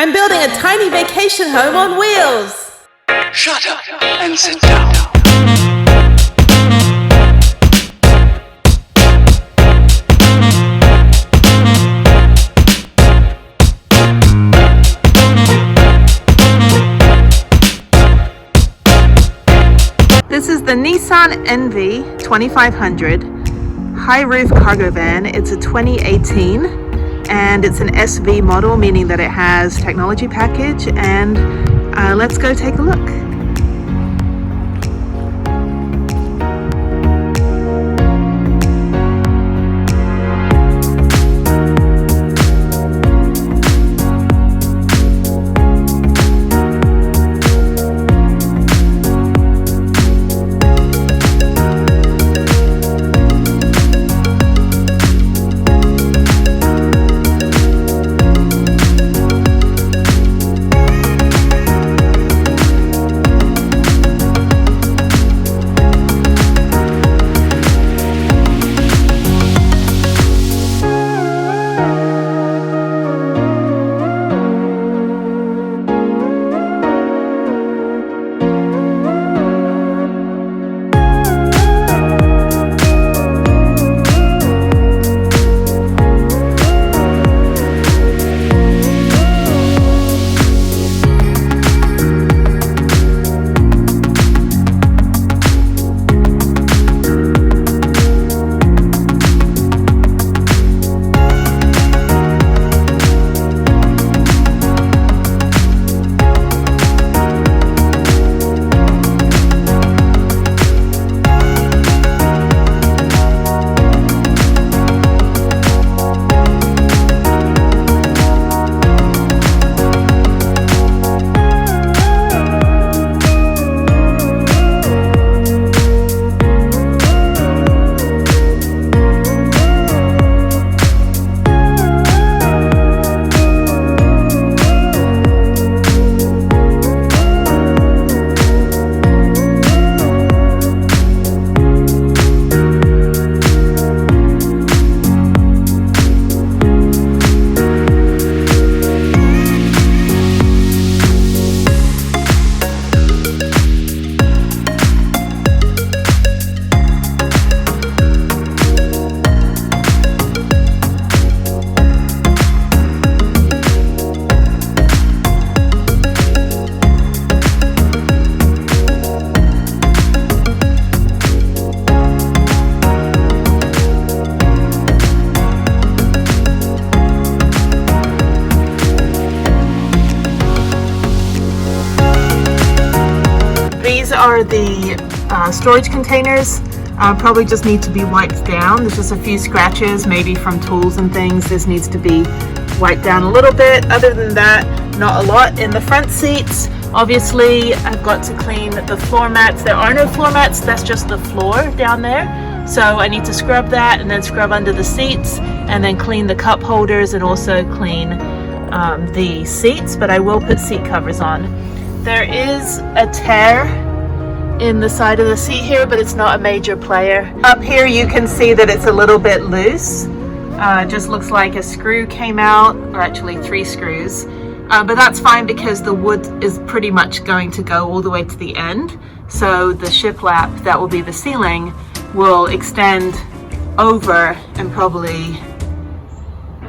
I'm building a tiny vacation home on wheels. Shut up and sit down. This is the Nissan NV2500 high roof cargo van. It's a 2018 and it's an SV model, meaning that it has technology package, and let's go take a look. These are the storage containers. Probably just need to be wiped down. There's just a few scratches, maybe from tools and things. This needs to be wiped down a little bit. Other than that, not a lot. In the front seats, obviously, I've got to clean the floor mats. There are no floor mats, that's just the floor down there. So I need to scrub that and then scrub under the seats and then clean the cup holders and also clean the seats, but I will put seat covers on. There is a tear in the side of the seat here, but it's not a major player. Up here you can see that it's a little bit loose. It just looks like a screw came out, or actually 3 screws. But that's fine because the wood is pretty much going to go all the way to the end. So the shiplap, that will be the ceiling, will extend over and probably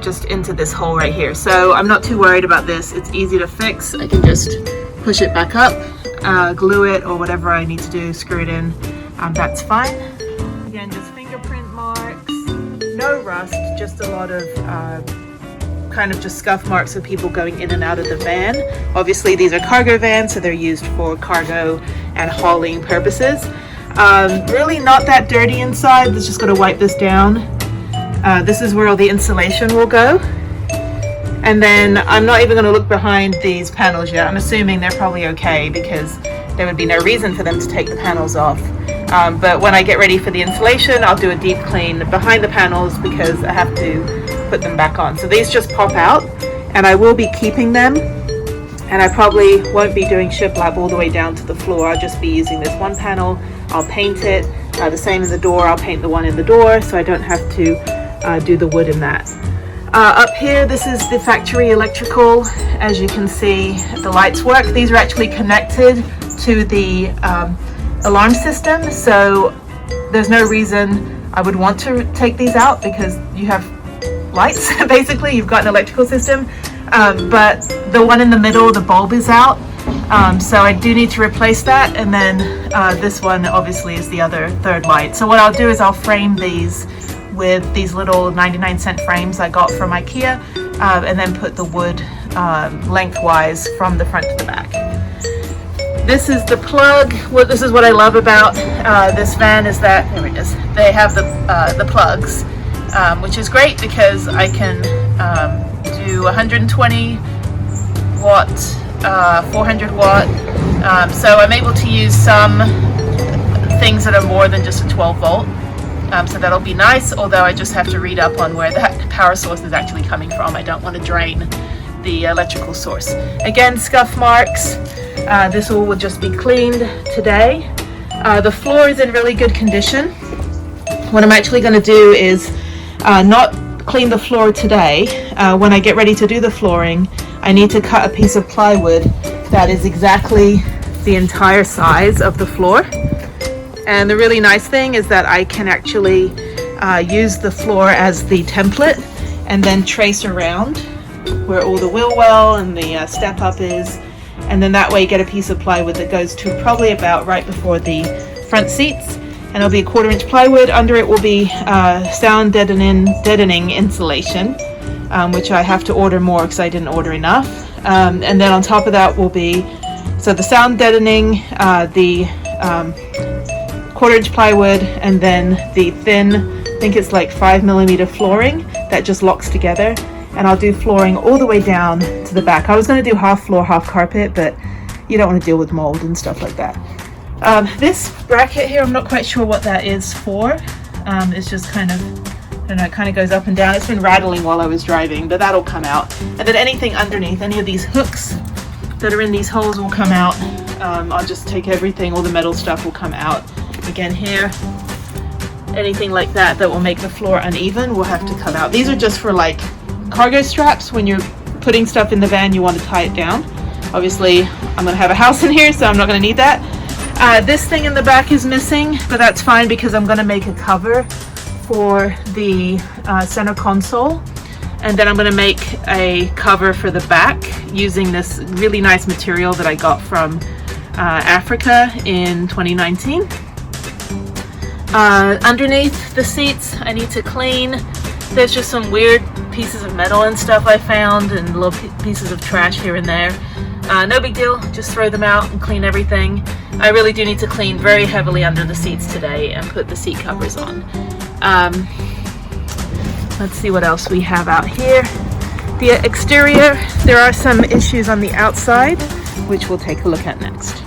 just into this hole right here. So I'm not too worried about this. It's easy to fix. I can just push it back up, glue it, or whatever I need to do, screw it in. That's fine. Again, just fingerprint marks, no rust, just a lot of kind of just scuff marks of people going in and out of the van. Obviously these are cargo vans, so they're used for cargo and hauling purposes. Really not that dirty inside. Let's just gotta wipe this down. This is where all the insulation will go. And then I'm not even going to look behind these panels yet. I'm assuming they're probably okay because there would be no reason for them to take the panels off. But when I get ready for the installation, I'll do a deep clean behind the panels because I have to put them back on. So these just pop out, and I will be keeping them. And I probably won't be doing shiplap all the way down to the floor. I'll just be using this one panel. I'll paint it. The same in the door. I'll paint the one in the door so I don't have to do the wood in that. Up here, this is the factory electrical. As you can see, the lights work. These are actually connected to the alarm system, so there's no reason I would want to take these out because you have lights. Basically, you've got an electrical system, but the one in the middle, the bulb is out, so I do need to replace that. And then this one obviously is the other third light. So what I'll do is I'll frame these with these little 99-cent frames I got from IKEA, and then put the wood lengthwise from the front to the back. This is the plug. Well, this is what I love about this van is that, there it is, they have the plugs, which is great because I can do 120 watt, 400 watt, so I'm able to use some things that are more than just a 12 volt. So that'll be nice, although I just have to read up on where that power source is actually coming from. I don't want to drain the electrical source. Again, scuff marks. This all will just be cleaned today. The floor is in really good condition. What I'm actually going to do is not clean the floor today. When I get ready to do the flooring, I need to cut a piece of plywood that is exactly the entire size of the floor. And the really nice thing is that I can actually use the floor as the template and then trace around where all the wheel well and the step up is, and then that way you get a piece of plywood that goes to probably about right before the front seats, and it'll be a 1/4 inch plywood. Under it will be sound deadening insulation, which I have to order more because I didn't order enough, and then on top of that will be, so the sound deadening, the 1/4 inch plywood, and then the thin, I think it's like 5mm flooring that just locks together. And I'll do flooring all the way down to the back. I was going to do half floor, half carpet, but you don't want to deal with mold and stuff like that. This bracket here, I'm not quite sure what that is for. It's just kind of, I don't know, it kind of goes up and down. It's been rattling while I was driving, but that'll come out. And then anything underneath, any of these hooks that are in these holes will come out. I'll just take everything, all the metal stuff will come out. Again here, anything like that that will make the floor uneven, we'll have to cut out. These are just for like cargo straps. When you're putting stuff in the van, you want to tie it down. Obviously, I'm going to have a house in here, so I'm not going to need that. This thing in the back is missing, but that's fine because I'm going to make a cover for the center console. And then I'm going to make a cover for the back using this really nice material that I got from Africa in 2019. Underneath the seats, I need to clean. There's just some weird pieces of metal and stuff I found, and little pieces of trash here and there. No big deal, just throw them out and clean everything. I really do need to clean very heavily under the seats today and put the seat covers on. Let's see what else we have out here. The exterior, there are some issues on the outside, which we'll take a look at next.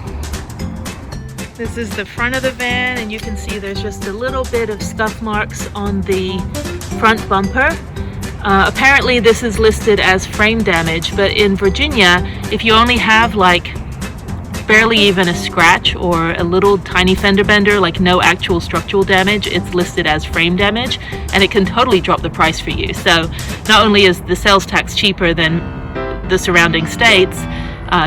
This is the front of the van, and you can see there's just a little bit of scuff marks on the front bumper. Apparently this is listed as frame damage, but in Virginia, if you only have like barely even a scratch or a little tiny fender bender, like no actual structural damage, it's listed as frame damage, and it can totally drop the price for you. So not only is the sales tax cheaper than the surrounding states,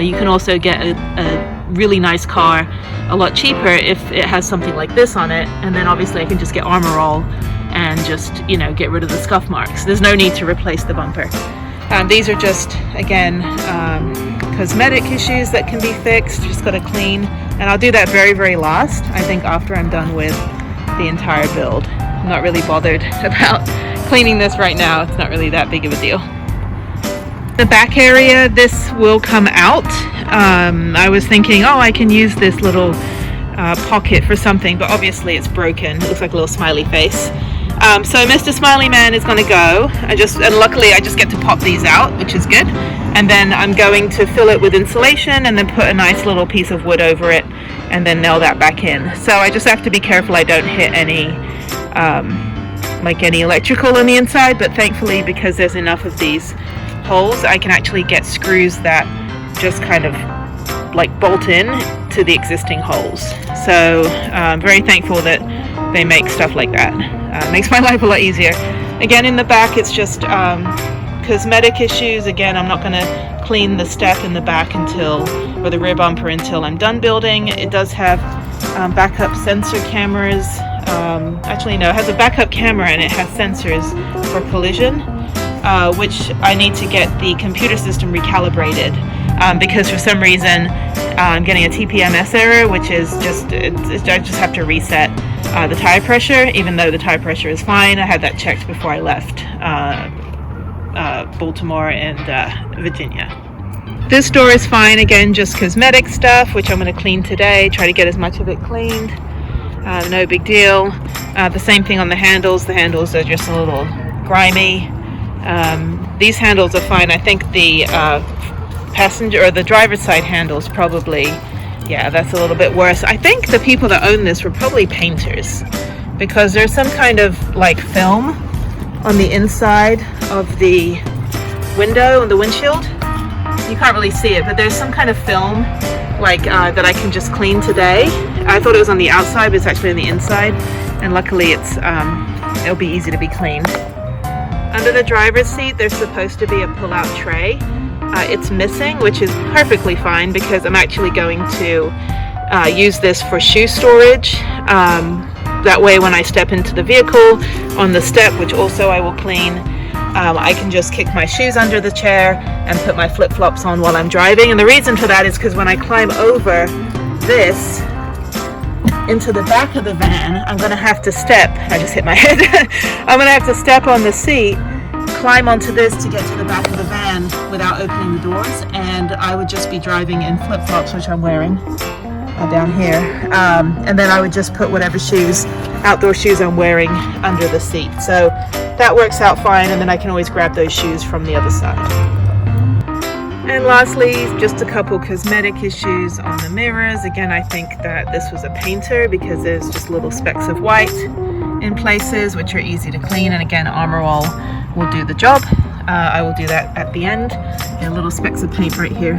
you can also get a really nice car a lot cheaper if it has something like this on it, and then obviously I can just get Armor All and just, you know, get rid of the scuff marks. There's no need to replace the bumper. These are just, again, cosmetic issues that can be fixed. Just got to clean, and I'll do that very, very last, I think, after I'm done with the entire build. I'm not really bothered about cleaning this right now. It's not really that big of a deal. The back area, this will come out. I was thinking, oh, I can use this little pocket for something, but obviously it's broken. It looks like a little smiley face. So Mr. Smiley Man is going to go. And luckily I just get to pop these out, which is good. And then I'm going to fill it with insulation and then put a nice little piece of wood over it and then nail that back in. So I just have to be careful I don't hit any any electrical on the inside, but thankfully, because there's enough of these holes, I can actually get screws that just kind of like bolt in to the existing holes. So I'm very thankful that they make stuff like that. Makes my life a lot easier. Again, in the back, it's just cosmetic issues. Again, I'm not going to clean the step in the back or the rear bumper until I'm done building. It does have backup sensor cameras. Actually, no, it has a backup camera and it has sensors for collision, which I need to get the computer system recalibrated because for some reason I'm getting a TPMS error, which is I just have to reset the tire pressure, even though the tire pressure is fine. I had that checked before I left Baltimore and Virginia. This door is fine, again, just cosmetic stuff, which I'm going to clean today, try to get as much of it cleaned. No big deal. The same thing on the handles. The handles are just a little grimy. These handles are fine. I think the passenger or the driver's side handles probably, yeah, that's a little bit worse. I think the people that own this were probably painters, because there's some kind of like film on the inside of the window and the windshield. You can't really see it, but there's some kind of film like that I can just clean today. I thought it was on the outside, but it's actually on the inside, and luckily it'll be easy to be cleaned. Under the driver's seat, there's supposed to be a pull-out tray. It's missing, which is perfectly fine because I'm actually going to use this for shoe storage. That way when I step into the vehicle on the step, which also I will clean, I can just kick my shoes under the chair and put my flip-flops on while I'm driving. And the reason for that is because when I climb over this into the back of the van, I'm going to have to step. I just hit my head. I'm going to have to step on the seat, climb onto this to get to the back of the van without opening the doors, and I would just be driving in flip-flops, which I'm wearing down here, and then I would just put whatever outdoor shoes I'm wearing under the seat. So that works out fine, and then I can always grab those shoes from the other side. And lastly, just a couple cosmetic issues on the mirrors. Again, I think that this was a painter because there's just little specks of white in places, which are easy to clean, and again, Armor All will do the job. I will do that at the end. There are little specks of paint right here.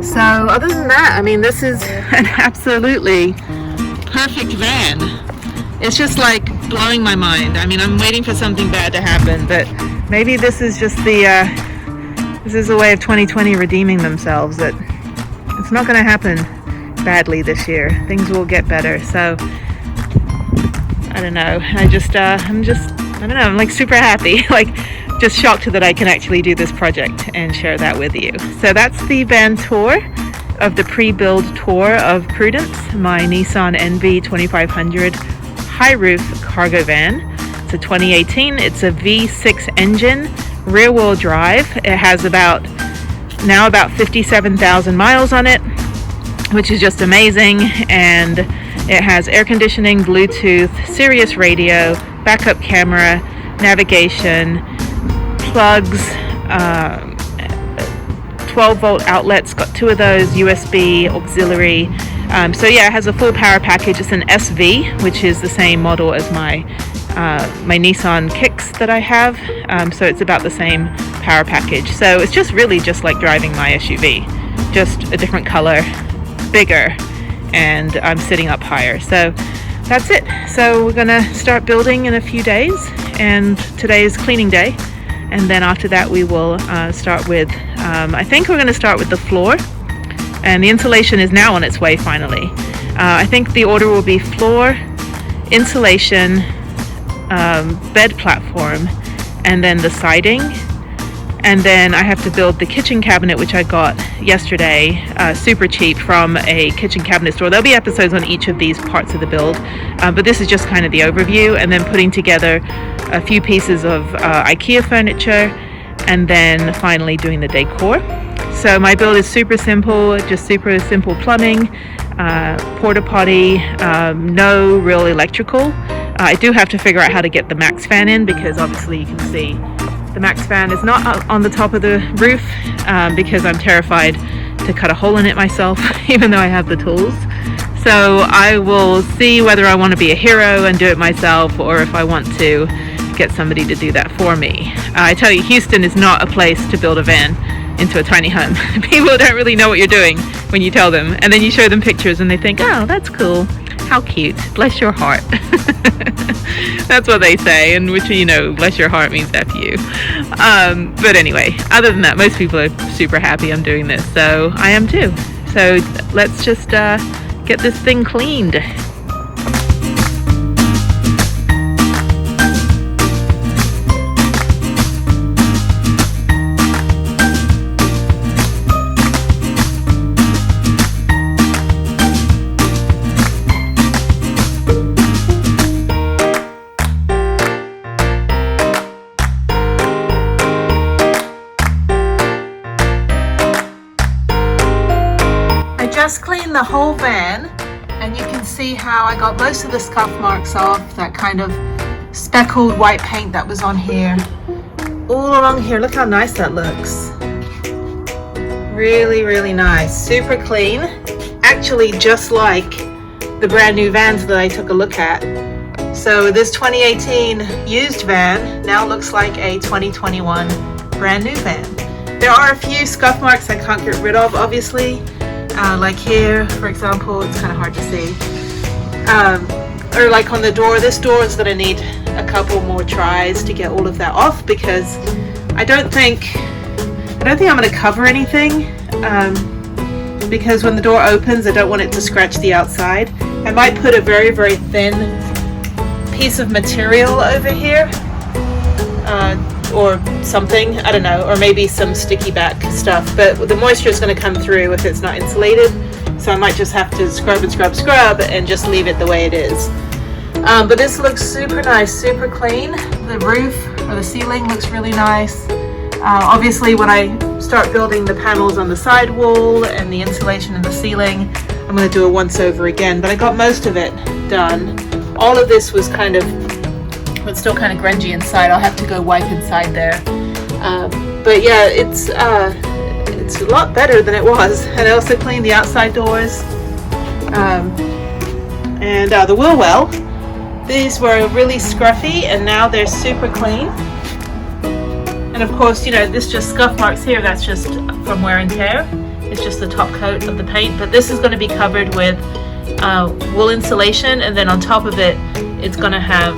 So other than that, I mean, this is an absolutely perfect van. It's just like blowing my mind. I mean, I'm waiting for something bad to happen, but maybe this is just this is a way of 2020 redeeming themselves, that it's not going to happen badly this year. Things will get better. So I don't know. I don't know. I'm like super happy. Like, just shocked that I can actually do this project and share that with you. So that's the van tour of the pre-build tour of Prudence, my Nissan NV2500 high roof cargo van. It's a 2018. It's a V6 engine, rear wheel drive. It has about 57,000 miles on it, which is just amazing. And it has air conditioning, Bluetooth, Sirius radio, backup camera, navigation, plugs, 12-volt outlets, got 2 of those, USB, auxiliary. So yeah, it has a full power package. It's an SV, which is the same model as my Nissan Kicks that I have. So it's about the same power package. So it's just really just like driving my SUV, just a different color, bigger, and I'm sitting up higher. So that's it. So we're gonna start building in a few days, and today is cleaning day. And then after that we will start with, I think we're going to start with the floor, and the insulation is now on its way finally. I think the order will be floor, insulation, bed platform, and then the siding. And then I have to build the kitchen cabinet, which I got yesterday, super cheap from a kitchen cabinet store. There'll be episodes on each of these parts of the build, but this is just kind of the overview, and then putting together a few pieces of IKEA furniture, and then finally doing the decor. So my build is super simple, just super simple plumbing, porta potty, no real electrical. I do have to figure out how to get the max fan in, because obviously you can see the max fan is not on the top of the roof, because I'm terrified to cut a hole in it myself, even though I have the tools. So I will see whether I want to be a hero and do it myself, or if I want to get somebody to do that for me. I tell you, Houston is not a place to build a van into a tiny home. People don't really know what you're doing when you tell them, and then you show them pictures and they think, oh, that's cool. How cute. Bless your heart. That's what they say, and which, you know, bless your heart means F you. But anyway, other than that, most people are super happy I'm doing this, so I am too. So let's just get this thing cleaned. Just cleaned the whole van, and you can see how I got most of the scuff marks off, that kind of speckled white paint that was on here. All along here, look how nice that looks. Really, really nice. Super clean. Actually, just like the brand new vans that I took a look at. So this 2018 used van now looks like a 2021 brand new van. There are a few scuff marks I can't get rid of, obviously. Like here, for example, it's kind of hard to see. Or like on the door, this door is going to need a couple more tries to get all of that off, because I don't think I'm going to cover anything, because when the door opens, I don't want it to scratch the outside. I might put a very, very thin piece of material over here, or something, I don't know, or maybe some sticky back stuff, but the moisture is going to come through if it's not insulated, so I might just have to scrub and just leave it the way it is. But this looks super nice, super clean. The roof or the ceiling looks really nice. Obviously when I start building the panels on the side wall and the insulation in the ceiling, I'm going to do a once over again, but I got most of it done. All of this was kind of, it's still kind of grungy inside. I'll have to go wipe inside there. But yeah, it's a lot better than it was. And I also cleaned the outside doors. And the wheel well. These were really scruffy, and now they're super clean. And of course, you know, this just scuff marks here. That's just from wear and tear. It's just the top coat of the paint. But this is going to be covered with wool insulation, and then on top of it, it's going to have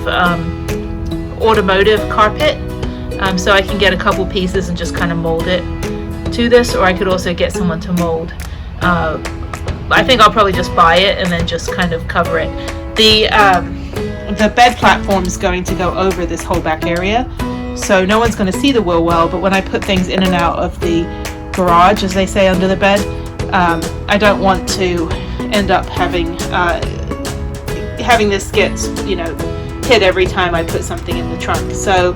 automotive carpet, so I can get a couple pieces and just kind of mold it to this, or I could also get someone to mold. I think I'll probably just buy it and then just kind of cover it. The bed platform is going to go over this whole back area, so no one's going to see the wheel well, but when I put things in and out of the garage, as they say, under the bed, I don't want to end up having this get, you know, hit every time I put something in the trunk. So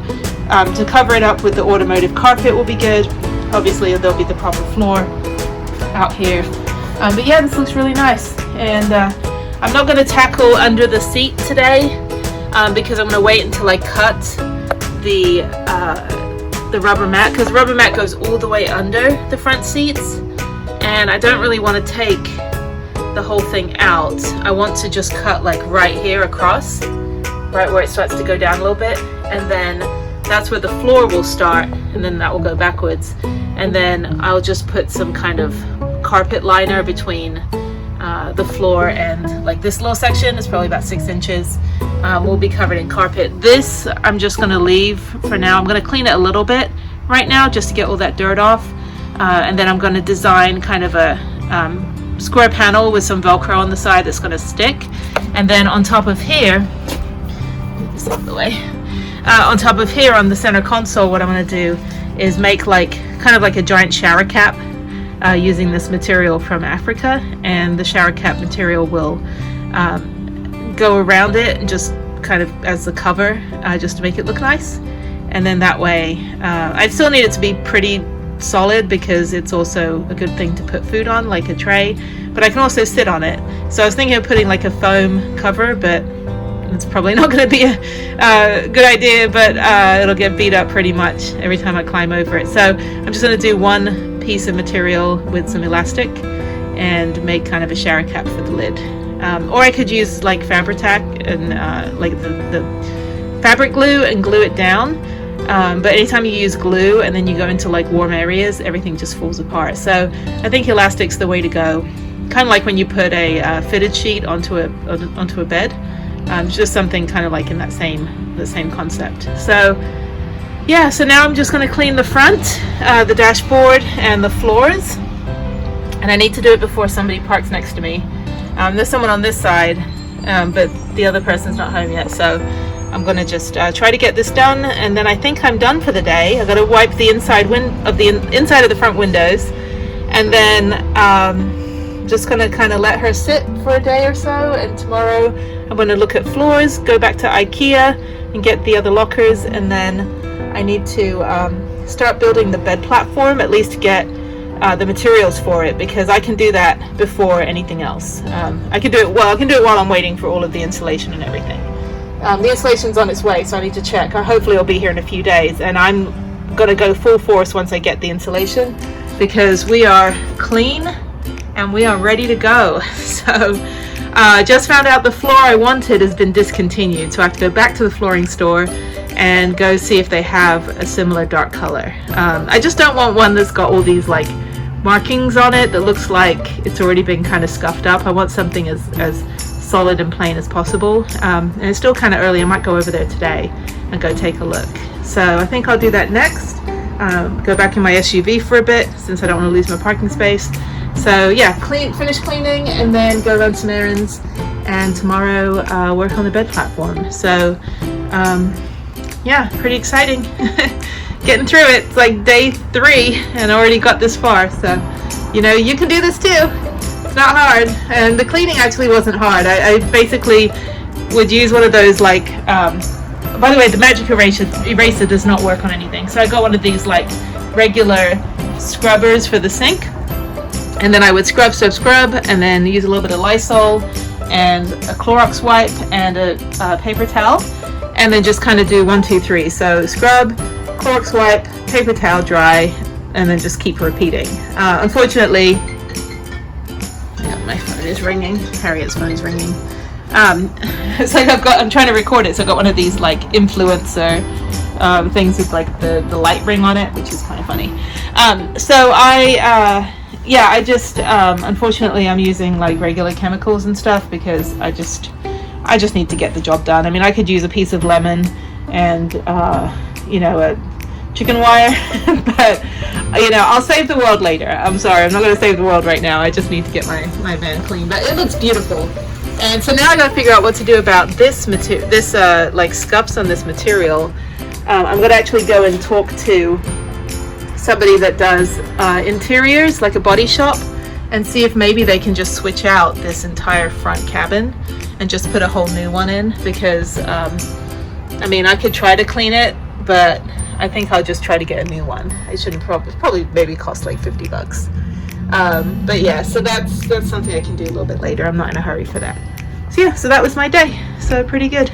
to cover it up with the automotive carpet will be good. Obviously there'll be the proper floor out here. But yeah, this looks really nice. And I'm not going to tackle under the seat today, because I'm going to wait until I cut the rubber mat, because the rubber mat goes all the way under the front seats, and I don't really want to take the whole thing out. I want to just cut like right here across, right where it starts to go down a little bit, and then that's where the floor will start, and then that will go backwards, and then I'll just put some kind of carpet liner between the floor and like this little section is probably about 6 inches. Will be covered in carpet. This I'm just going to leave for now. I'm going to clean it a little bit right now just to get all that dirt off, and then I'm going to design kind of a square panel with some Velcro on the side that's going to stick, and then on top of here, this out of the way, on top of here on the center console, what I'm going to do is make like kind of like a giant shower cap using this material from Africa, and the shower cap material will go around it and just kind of as the cover, just to make it look nice. And then that way, I still need it to be pretty solid because it's also a good thing to put food on, like a tray, but I can also sit on it. So I was thinking of putting like a foam cover, but it's probably not going to be a good idea, but it'll get beat up pretty much every time I climb over it. So I'm just going to do one piece of material with some elastic and make kind of a shower cap for the lid. Or I could use like Fabri-Tac and like the fabric glue and glue it down. But anytime you use glue and then you go into like warm areas, everything just falls apart. So I think elastic's the way to go. kind of like when you put a fitted sheet onto a bed. Just something kind of like in the same concept. So yeah, so now I'm just going to clean the front, the dashboard, and the floors. And I need to do it before somebody parks next to me. There's someone on this side, but the other person's not home yet. So I'm going to just try to get this done, and then I think I'm done for the day. I've got to wipe the inside of the front windows, and then just going to kind of let her sit for a day or so. And tomorrow I'm going to look at floors, go back to IKEA and get the other lockers, and then I need to start building the bed platform, at least to get the materials for it, because I can do that before anything else. I can do it while I'm waiting for all of the insulation and everything. The insulation's on its way, so I need to check. Hopefully it'll be here in a few days, and I'm gonna go full force once I get the insulation, because we are clean and we are ready to go. So just found out the floor I wanted has been discontinued, so I have to go back to the flooring store and go see if they have a similar dark color. I just don't want one that's got all these like markings on it that looks like it's already been kind of scuffed up. I want something as solid and plain as possible. And it's still kind of early. I might go over there today and go take a look. So I think I'll do that next. Go back in my SUV for a bit, since I don't want to lose my parking space. So yeah, finish cleaning, and then go run some errands, and tomorrow work on the bed platform. So yeah, pretty exciting. Getting through it. It's like day 3 and I already got this far. So, you know, you can do this too. It's not hard. And the cleaning actually wasn't hard. I basically would use one of those like, by the way, the magic eraser does not work on anything. So I got one of these like regular scrubbers for the sink. And then I would scrub, and then use a little bit of Lysol and a Clorox wipe and a paper towel. And then just kind of do 1, 2, 3. So scrub, Clorox wipe, paper towel, dry, and then just keep repeating. Unfortunately, yeah, my phone is ringing. Harriet's phone is ringing. It's like I'm trying to record it, so I've got one of these like influencer things with like the light ring on it, which is kind of funny. So I just unfortunately I'm using like regular chemicals and stuff, because I just need to get the job done. I mean, I could use a piece of lemon and you know, a chicken wire, but you know, I'll save the world later. I'm sorry, I'm not going to save the world right now. I just need to get my van clean, but it looks beautiful. And so now I got to figure out what to do about this material, this like scuffs on this material. I'm going to actually go and talk to somebody that does interiors, like a body shop, and see if maybe they can just switch out this entire front cabin and just put a whole new one in, because I mean, I could try to clean it, but I think I'll just try to get a new one. It shouldn't probably maybe cost like $50. But yeah, so that's something I can do a little bit later. I'm not in a hurry for that. So yeah, so that was my day. So pretty good.